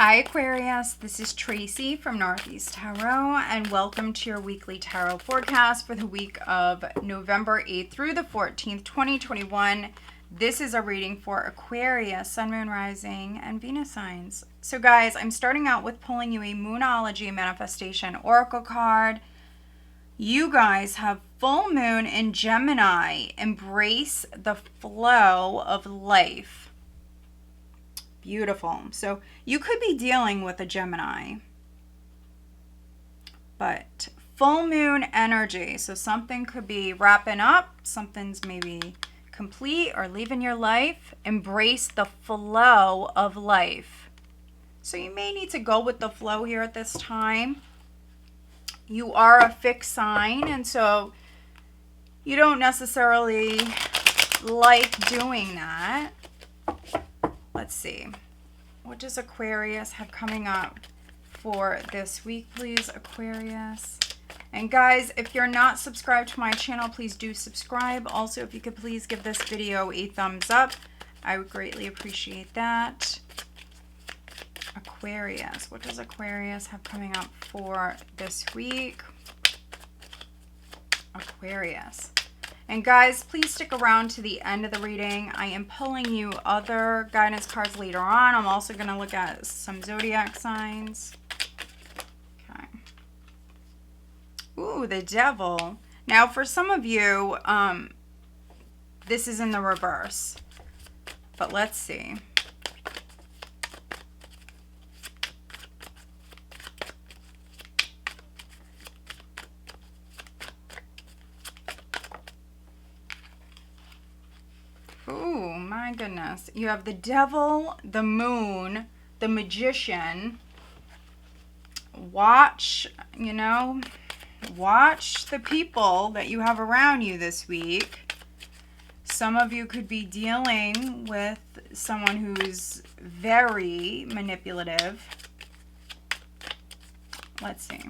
Hi Aquarius, this is Tracy from Northeast Tarot and welcome to your weekly tarot forecast for the week of November 8th through the 14th, 2021. This is a reading for Aquarius, Sun, Moon, Rising, and Venus signs. So guys, I'm starting out with pulling you a Moonology Manifestation Oracle card. You guys have full moon in Gemini. Embrace the flow of life. Beautiful. So you could be dealing with a Gemini, but full moon energy. So something could be wrapping up, something's maybe complete or leaving your life. Embrace the flow of life. So you may need to go with the flow here at this time. You are a fixed sign, and so you don't necessarily like doing that. Let's see. What does Aquarius have coming up for this week, please, Aquarius? And guys, if you're not subscribed to my channel, please do subscribe. Also, if you could please give this video a thumbs up, I would greatly appreciate that. Aquarius. What does Aquarius have coming up for this week? Aquarius. And guys, please stick around to the end of the reading. I am pulling you other guidance cards later on. I'm also going to look at some zodiac signs. Okay. Ooh, the Devil. Now, for some of you, this is in the reverse. But let's see. Oh my goodness. You have the Devil, the Moon, the Magician. Watch, watch the people that you have around you this week. Some of you could be dealing with someone who's very manipulative. Let's see.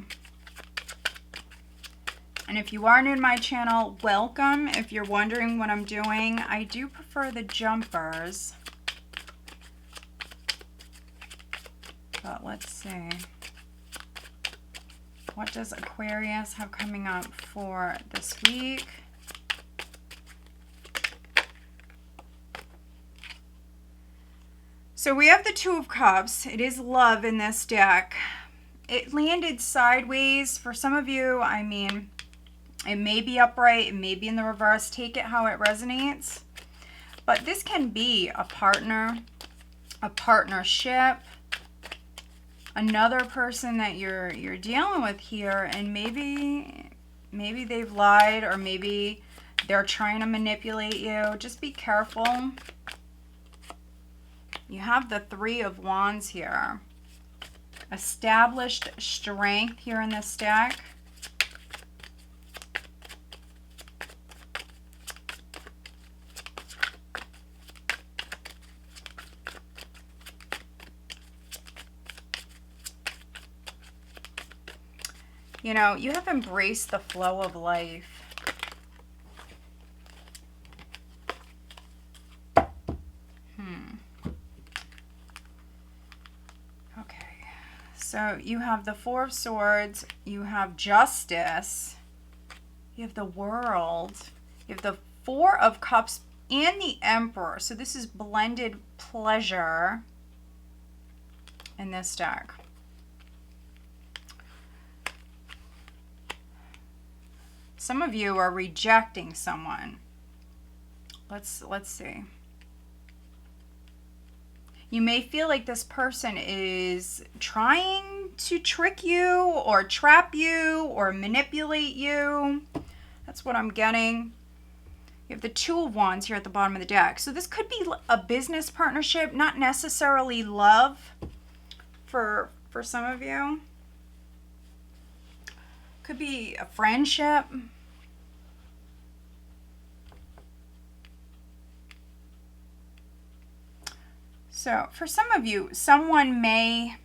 And if you are new to my channel, welcome. If you're wondering what I'm doing, I do prefer the jumpers. But let's see. What does Aquarius have coming up for this week? So we have the Two of Cups. It is love in this deck. It landed sideways. For some of you, I mean, it may be upright, it may be in the reverse. Take it how it resonates. But this can be a partner, a partnership, another person that you're dealing with here, and maybe they've lied, or maybe they're trying to manipulate you. Just be careful. You have the Three of Wands here. Established strength here in this deck. You know, you have embraced the flow of life. Okay. So you have the Four of Swords. You have Justice. You have the World. You have the Four of Cups and the Emperor. So this is blended pleasure in this deck. Some of you are rejecting someone. Let's see. You may feel like this person is trying to trick you or trap you or manipulate you. That's what I'm getting. You have the Two of Wands here at the bottom of the deck. So this could be a business partnership, not necessarily love for some of you. Could be a friendship. So for some of you, someone may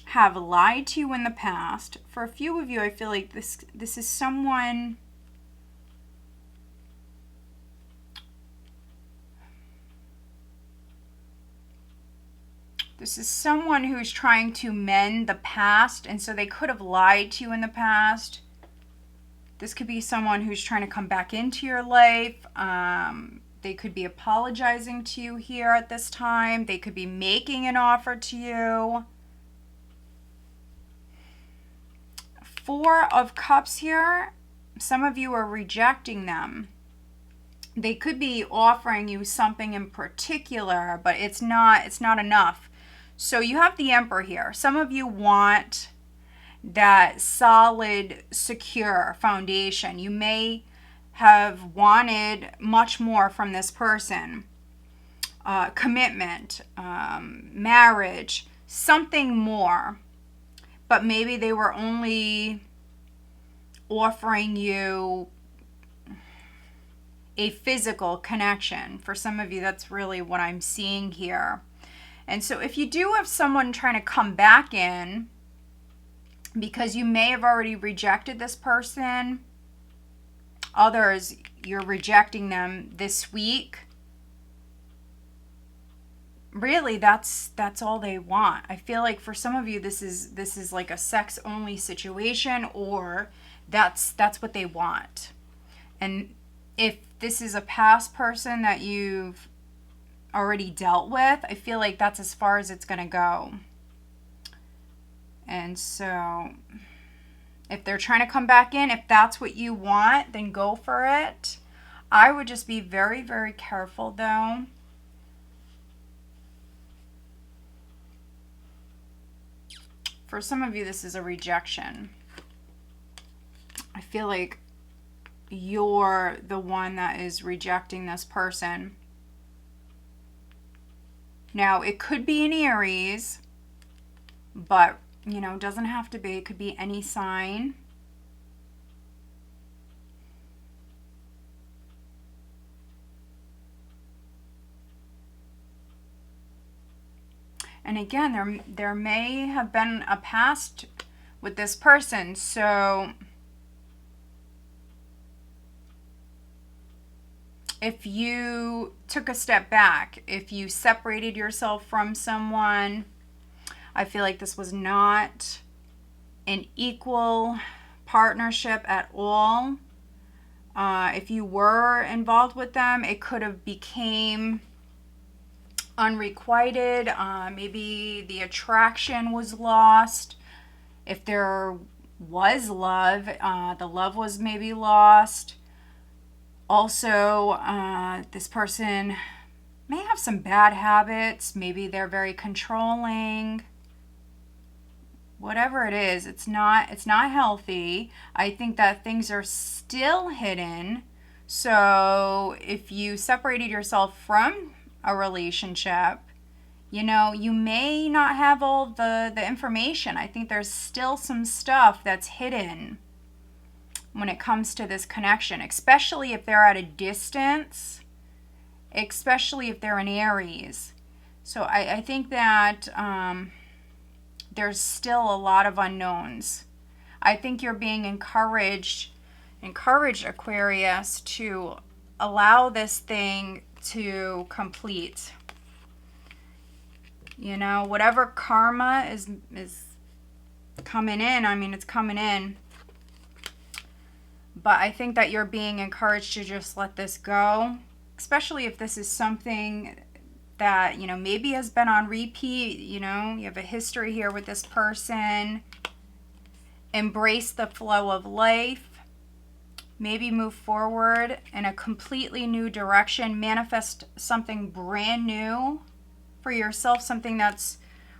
have lied to you in the past. For a few of you, I feel like this is someone This is someone who's trying to mend the past, and so they could have lied to you in the past. This could be someone who's trying to come back into your life. They could be apologizing to you here at this time. They could be making an offer to you. 4 of Cups here. Some of you are rejecting them. They could be offering you something in particular, but it's not enough. So you have the Emperor here. Some of you want that solid, secure foundation. You may have wanted much more from this person. Commitment, marriage, something more. But maybe they were only offering you a physical connection. For some of you, that's really what I'm seeing here. And so if you do have someone trying to come back in, because you may have already rejected this person, others, you're rejecting them this week. Really, that's all they want. I feel like for some of you, this is like a sex only situation, or that's what they want. And if this is a past person that you've already dealt with, I feel like that's as far as it's going to go. And so if they're trying to come back in, if that's what you want, then go for it. I would just be very, very careful though. For some of you, this is a rejection. I feel like you're the one that is rejecting this person. Now, it could be an Aries, but, you know, it doesn't have to be. It could be any sign. And again, there may have been a past with this person. So if you took a step back, if you separated yourself from someone, I feel like this was not an equal partnership at all. If you were involved with them, it could have became unrequited. Maybe the attraction was lost. If there was love, the love was maybe lost. Also, this person may have some bad habits. Maybe they're very controlling. Whatever it is, it's not healthy. I think that things are still hidden. So if you separated yourself from a relationship, you know, you may not have all the information. I think there's still some stuff that's hidden when it comes to this connection, especially if they're at a distance, especially if they're in Aries. So I think that there's still a lot of unknowns. I think you're being encouraged, Aquarius, to allow this thing to complete. You know, whatever karma is coming in, I mean, it's coming in. But I think that you're being encouraged to just let this go, especially if this is something that, you know, maybe has been on repeat. You know, you have a history here with this person. Embrace the flow of life. Maybe move forward in a completely new direction. Manifest something brand new for yourself, something that's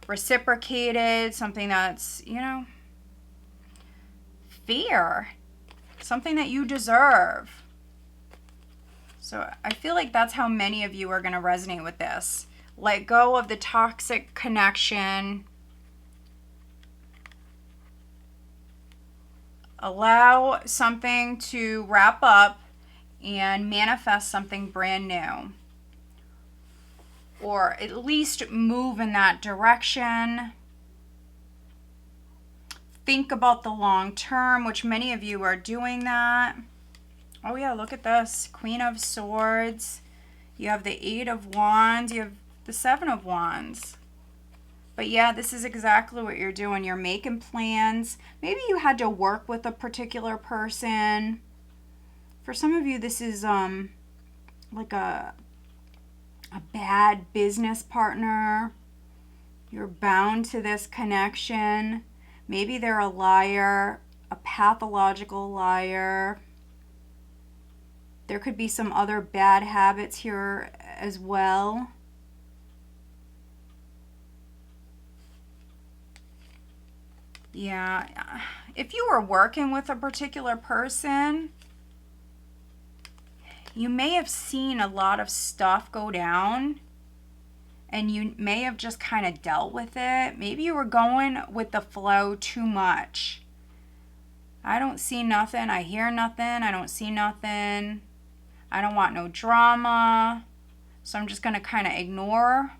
reciprocated, something that's, you know, fair, something that you deserve. So I feel like that's how many of you are going to resonate with this. Let go of the toxic connection. Allow something to wrap up and manifest something brand new. Or at least move in that direction. Think about the long term, which many of you are doing that. Oh yeah, look at this. Queen of Swords. You have the 8 of Wands. You have the 7 of Wands. But yeah, this is exactly what you're doing. You're making plans. Maybe you had to work with a particular person. For some of you, this is like a bad business partner. You're bound to this connection. Maybe they're a liar, a pathological liar. There could be some other bad habits here as well. Yeah, if you were working with a particular person, you may have seen a lot of stuff go down and you may have just kind of dealt with it. Maybe you were going with the flow too much. I don't see nothing. I hear nothing. I don't see nothing. I don't want no drama. So I'm just going to kind of ignore.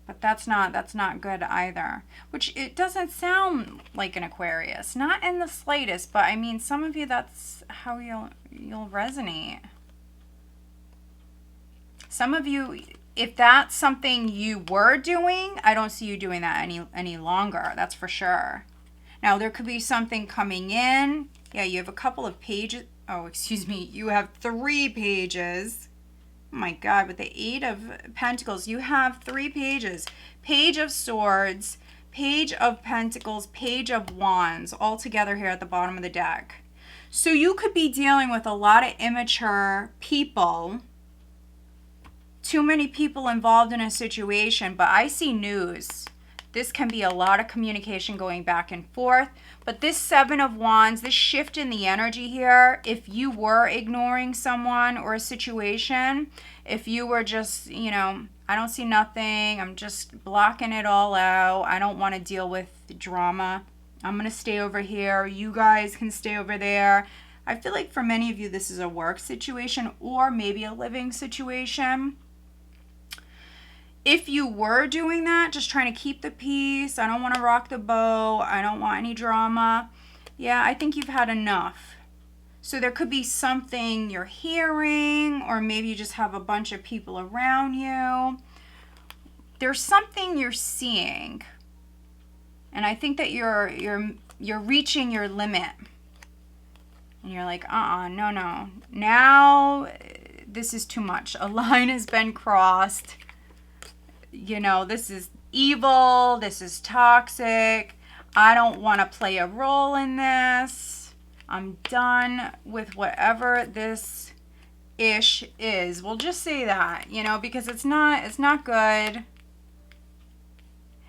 But that's not good either. Which it doesn't sound like an Aquarius. Not in the slightest, but I mean some of you any how you'll resonate. Some of you, if that's something you were doing, I don't see you doing that any longer. That's for sure. Now there could be something coming in. Yeah, you have a couple of pages. Oh, excuse me. You have 3 pages. Oh my God, with the 8 of Pentacles, you have 3 pages. Page of Swords, Page of Pentacles, Page of Wands, all together here at the bottom of the deck. So you could be dealing with a lot of immature people. Too many people involved in a situation, but I see news. This can be a lot of communication going back and forth. But this 7 of Wands, this shift in the energy here, if you were ignoring someone or a situation, if you were just, you know, I don't see nothing, I'm just blocking it all out, I don't want to deal with drama, I'm going to stay over here, you guys can stay over there. I feel like for many of you, this is a work situation or maybe a living situation. If you were doing that, just trying to keep the peace, I don't want to rock the boat, I don't want any drama, yeah, I think you've had enough. So there could be something you're hearing, or maybe you just have a bunch of people around you. There's something you're seeing, and I think that you're reaching your limit. And you're like, no. Now this is too much. A line has been crossed. You know, this is evil, this is toxic, I don't want to play a role in this, I'm done with whatever this ish is. We'll just say that, you know, because it's not good.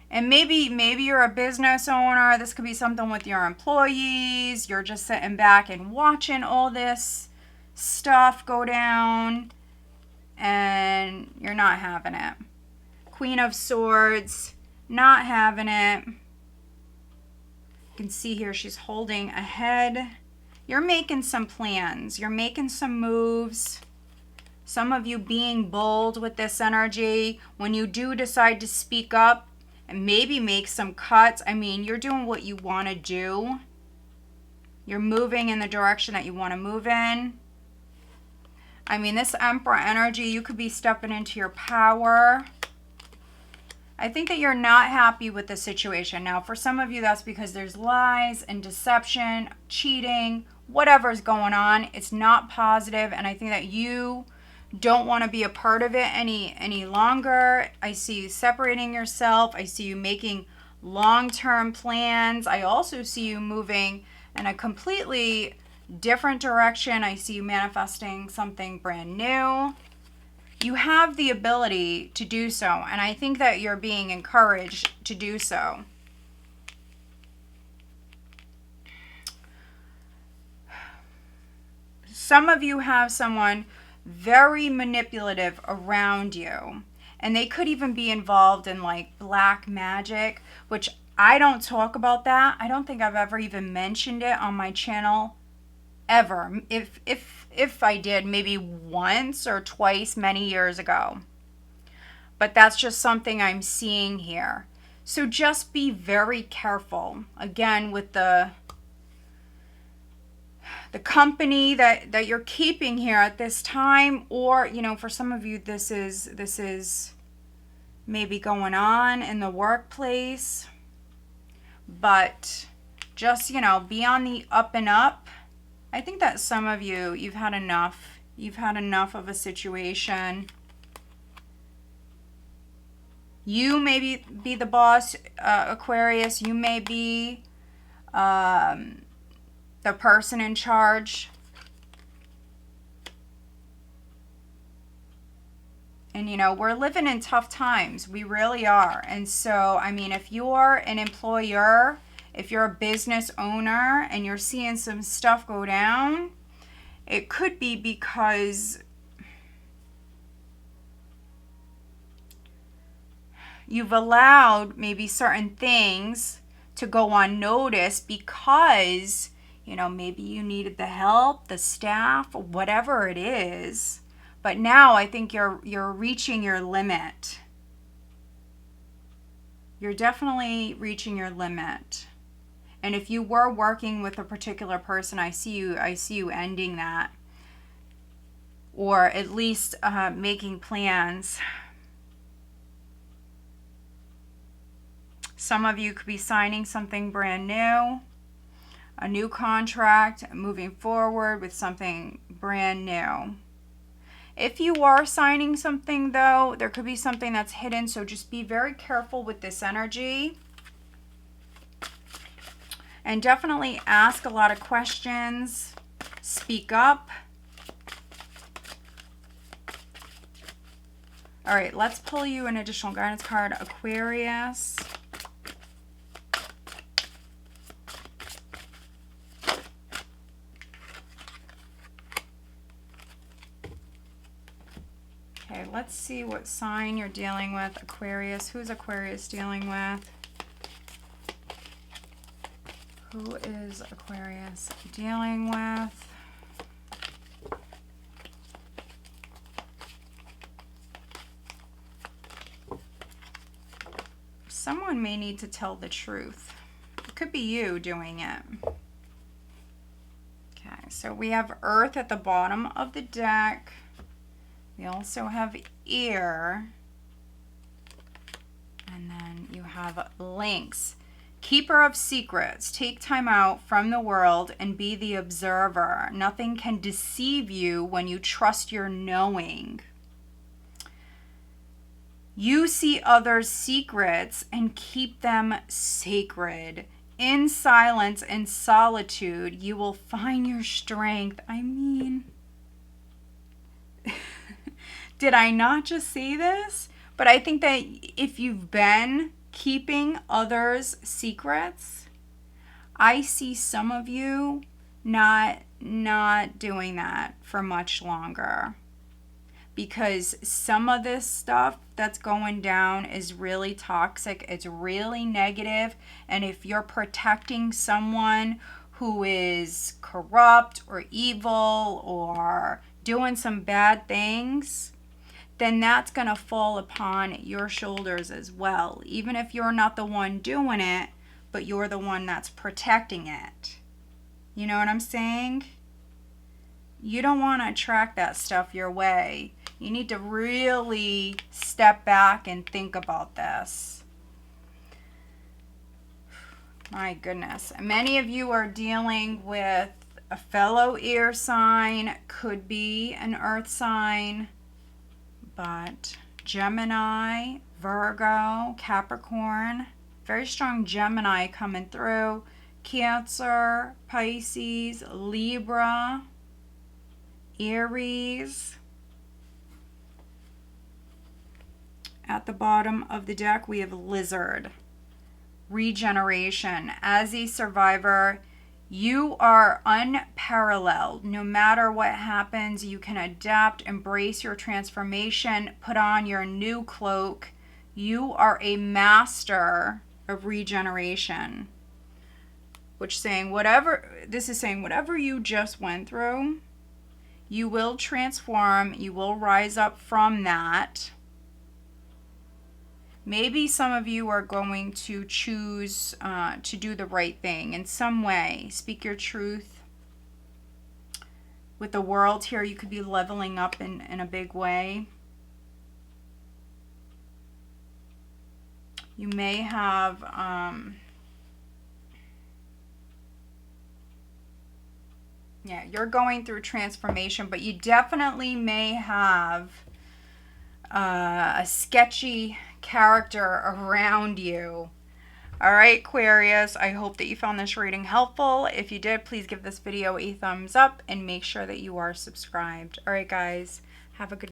And maybe you're a business owner, this could be something with your employees, you're just sitting back and watching all this stuff go down and you're not having it. Queen of Swords, not having it. You can see here she's holding a head. You're making some plans. You're making some moves. Some of you being bold with this energy. When you do decide to speak up and maybe make some cuts, I mean, you're doing what you want to do. You're moving in the direction that you want to move in. I mean, this Emperor energy, you could be stepping into your power. I think that you're not happy with the situation. Now, for some of you, that's because there's lies and deception, cheating, whatever's going on. It's not positive, and I think that you don't want to be a part of it any longer. I see you separating yourself. I see you making long-term plans. I also see you moving in a completely different direction. I see you manifesting something brand new. You have the ability to do so, and I think that you're being encouraged to do so. Some of you have someone very manipulative around you, and they could even be involved in like black magic, which I don't talk about that. I don't think I've ever even mentioned it on my channel ever. If I did, maybe once or twice many years ago. But that's just something I'm seeing here. So just be very careful. Again, with the company that you're keeping here at this time, or, you know, for some of you, this is maybe going on in the workplace. But just, you know, be on the up and up. I think that some of you, you've had enough. You've had enough of a situation. You may be the boss, Aquarius. You may be the person in charge. And, you know, we're living in tough times. We really are. And so, I mean, if you're an employer, if you're a business owner and you're seeing some stuff go down, it could be because you've allowed maybe certain things to go unnoticed because, you know, maybe you needed the help, the staff, whatever it is. But now I think you're reaching your limit. You're definitely reaching your limit. And if you were working with a particular person, I see you ending that. Or at least making plans. Some of you could be signing something brand new. A new contract, moving forward with something brand new. If you are signing something, though, there could be something that's hidden, so just be very careful with this energy. And definitely ask a lot of questions. Speak up. All right, let's pull you an additional guidance card, Aquarius. Okay, let's see what sign you're dealing with, Aquarius. Who's Aquarius dealing with? Who is Aquarius dealing with? Someone may need to tell the truth. It could be you doing it. Okay, so we have Earth at the bottom of the deck. We also have Air. And then you have Lynx. Keeper of secrets. Take time out from the world and be the observer. Nothing can deceive you when you trust your knowing. You see others' secrets and keep them sacred. In silence and solitude, you will find your strength. I mean, did I not just say this? But I think that if you've been keeping others' secrets, I see some of you not doing that for much longer. Because some of this stuff that's going down is really toxic. It's really negative. And if you're protecting someone who is corrupt or evil or doing some bad things, then that's going to fall upon your shoulders as well. Even if you're not the one doing it, but you're the one that's protecting it. You know what I'm saying? You don't want to attract that stuff your way. You need to really step back and think about this. My goodness. Many of you are dealing with a fellow air sign, could be an earth sign, but Gemini, Virgo, Capricorn, very strong Gemini coming through, Cancer, Pisces, Libra, Aries. At the bottom of the deck, we have Lizard. Regeneration. As a survivor, you are unparalleled. No matter what happens, you can adapt, embrace your transformation, put on your new cloak. You are a master of regeneration. Which saying whatever you just went through, you will transform, you will rise up from that. Maybe some of you are going to choose to do the right thing in some way. Speak your truth. With the world here, you could be leveling up in a big way. You may have, yeah, you're going through transformation, but you definitely may have a sketchy character around you. All right, Aquarius, I hope that you found this reading helpful. If you did, please give this video a thumbs up and make sure that you are subscribed. All right, guys, have a good